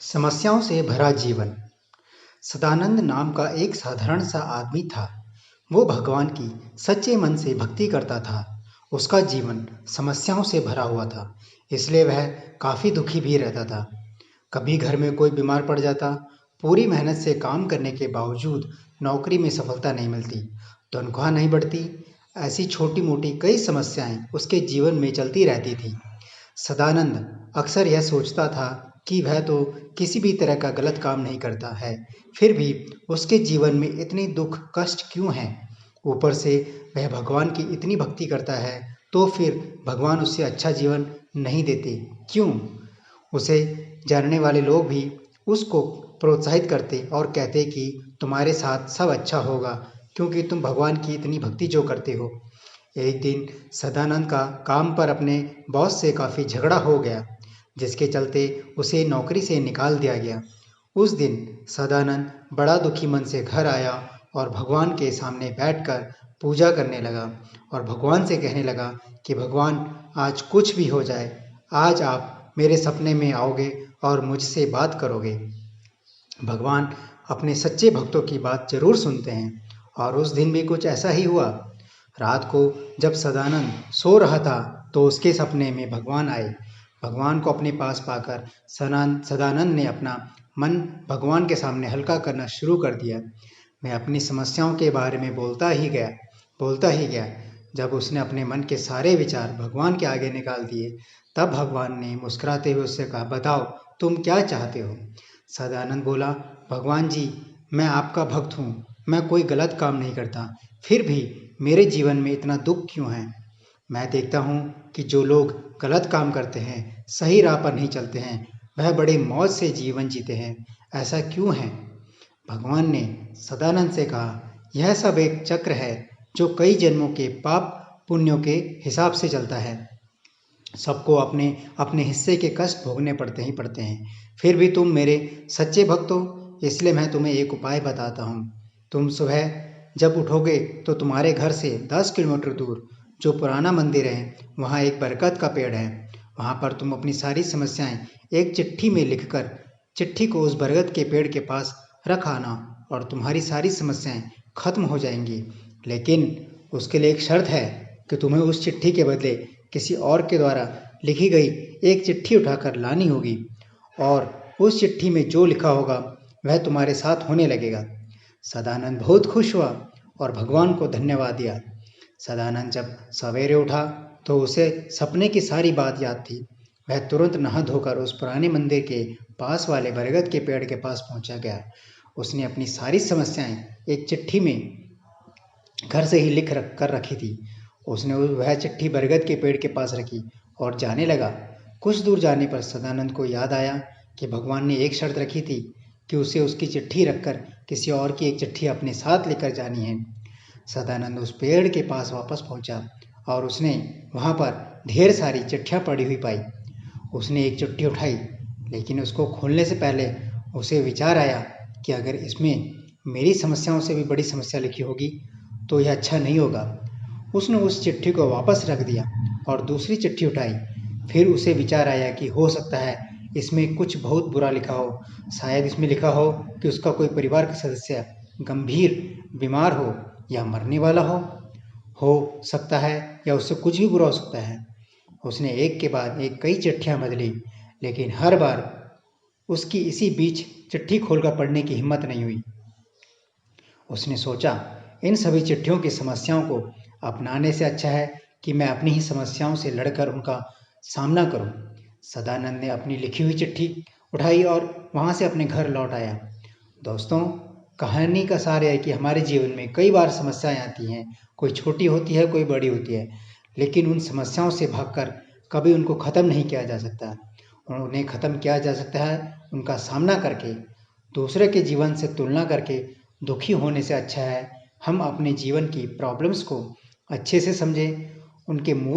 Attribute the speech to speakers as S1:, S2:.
S1: समस्याओं से भरा जीवन। सदानंद नाम का एक साधारण सा आदमी था। वो भगवान की सच्चे मन से भक्ति करता था। उसका जीवन समस्याओं से भरा हुआ था, इसलिए वह काफ़ी दुखी भी रहता था। कभी घर में कोई बीमार पड़ जाता, पूरी मेहनत से काम करने के बावजूद नौकरी में सफलता नहीं मिलती, तनख्वाह नहीं बढ़ती। ऐसी छोटी मोटी कई समस्याएं उसके जीवन में चलती रहती थी। सदानंद अक्सर यह सोचता था कि वह तो किसी भी तरह का गलत काम नहीं करता है, फिर भी उसके जीवन में इतने दुख कष्ट क्यों हैं। ऊपर से वह भगवान की इतनी भक्ति करता है, तो फिर भगवान उससे अच्छा जीवन नहीं देते क्यों। उसे जानने वाले लोग भी उसको प्रोत्साहित करते और कहते कि तुम्हारे साथ सब अच्छा होगा, क्योंकि तुम भगवान की इतनी भक्ति जो करते हो। एक दिन सदानंद का काम पर अपने बॉस से काफ़ी झगड़ा हो गया, जिसके चलते उसे नौकरी से निकाल दिया गया। उस दिन सदानंद बड़ा दुखी मन से घर आया और भगवान के सामने बैठकर पूजा करने लगा और भगवान से कहने लगा कि भगवान, आज कुछ भी हो जाए, आज आप मेरे सपने में आओगे और मुझसे बात करोगे। भगवान अपने सच्चे भक्तों की बात जरूर सुनते हैं, और उस दिन भी कुछ ऐसा ही हुआ। रात को जब सदानंद सो रहा था, तो उसके सपने में भगवान आए। भगवान को अपने पास पाकर सदानंद ने अपना मन भगवान के सामने हल्का करना शुरू कर दिया। मैं अपनी समस्याओं के बारे में बोलता ही गया। जब उसने अपने मन के सारे विचार भगवान के आगे निकाल दिए, तब भगवान ने मुस्कुराते हुए उससे कहा, बताओ तुम क्या चाहते हो। सदानंद बोला, भगवान जी, मैं आपका भक्त हूँ, मैं कोई गलत काम नहीं करता, फिर भी मेरे जीवन में इतना दुख क्यों है। मैं देखता हूँ कि जो लोग गलत काम करते हैं, सही राह पर नहीं चलते हैं, वह बड़े मौज से जीवन जीते हैं। ऐसा क्यों है। भगवान ने सदानंद से कहा, यह सब एक चक्र है जो कई जन्मों के पाप पुण्यों के हिसाब से चलता है। सबको अपने अपने हिस्से के कष्ट भोगने पड़ते हैं। फिर भी तुम मेरे सच्चे भक्त हो, इसलिए मैं तुम्हें एक उपाय बताता हूँ। तुम सुबह जब उठोगे तो तुम्हारे घर से 10 किलोमीटर दूर जो पुराना मंदिर है, वहाँ एक बरगद का पेड़ है। वहाँ पर तुम अपनी सारी समस्याएं एक चिट्ठी में लिखकर चिट्ठी को उस बरगद के पेड़ के पास रख आना, और तुम्हारी सारी समस्याएं खत्म हो जाएंगी। लेकिन उसके लिए एक शर्त है कि तुम्हें उस चिट्ठी के बदले किसी और के द्वारा लिखी गई एक चिट्ठी उठाकर लानी होगी, और उस चिट्ठी में जो लिखा होगा वह तुम्हारे साथ होने लगेगा। सदानंद बहुत खुश हुआ और भगवान को धन्यवाद दिया। सदानंद जब सवेरे उठा तो उसे सपने की सारी बात याद थी। वह तुरंत नहा धोकर उस पुराने मंदिर के पास वाले बरगद के पेड़ के पास पहुंचा गया। उसने अपनी सारी समस्याएं एक चिट्ठी में घर से ही लिख कर रखी थी। उसने वह चिट्ठी बरगद के पेड़ के पास रखी और जाने लगा। कुछ दूर जाने पर सदानंद को याद आया कि भगवान ने एक शर्त रखी थी कि उसे उसकी चिट्ठी रखकर किसी और की एक चिट्ठी अपने साथ लेकर जानी है। सदानंद उस पेड़ के पास वापस पहुंचा और उसने वहां पर ढेर सारी चिट्ठियां पड़ी हुई पाई। उसने एक चिट्ठी उठाई, लेकिन उसको खोलने से पहले उसे विचार आया कि अगर इसमें मेरी समस्याओं से भी बड़ी समस्या लिखी होगी तो यह अच्छा नहीं होगा। उसने उस चिट्ठी को वापस रख दिया और दूसरी चिट्ठी उठाई। फिर उसे विचार आया कि हो सकता है इसमें कुछ बहुत बुरा लिखा हो। शायद इसमें लिखा हो कि उसका कोई परिवार का सदस्य गंभीर बीमार हो या मरने वाला हो सकता है, या उससे कुछ भी बुरा हो सकता है। उसने एक के बाद एक कई चिट्ठियां बदली, लेकिन हर बार उसकी इसी बीच चिट्ठी खोलकर पढ़ने की हिम्मत नहीं हुई। उसने सोचा, इन सभी चिट्ठियों की समस्याओं को अपनाने से अच्छा है कि मैं अपनी ही समस्याओं से लड़कर उनका सामना करूं। सदानंद ने अपनी लिखी हुई चिट्ठी उठाई और वहां से अपने घर लौट आया। दोस्तों, कहानी का सार है कि हमारे जीवन में कई बार समस्याएं आती हैं। कोई छोटी होती है, कोई बड़ी होती है, लेकिन उन समस्याओं से भागकर कभी उनको ख़त्म नहीं किया जा सकता। और उन्हें ख़त्म किया जा सकता है उनका सामना करके। दूसरे के जीवन से तुलना करके दुखी होने से अच्छा है हम अपने जीवन की प्रॉब्लम्स को अच्छे से समझें, उनके मूल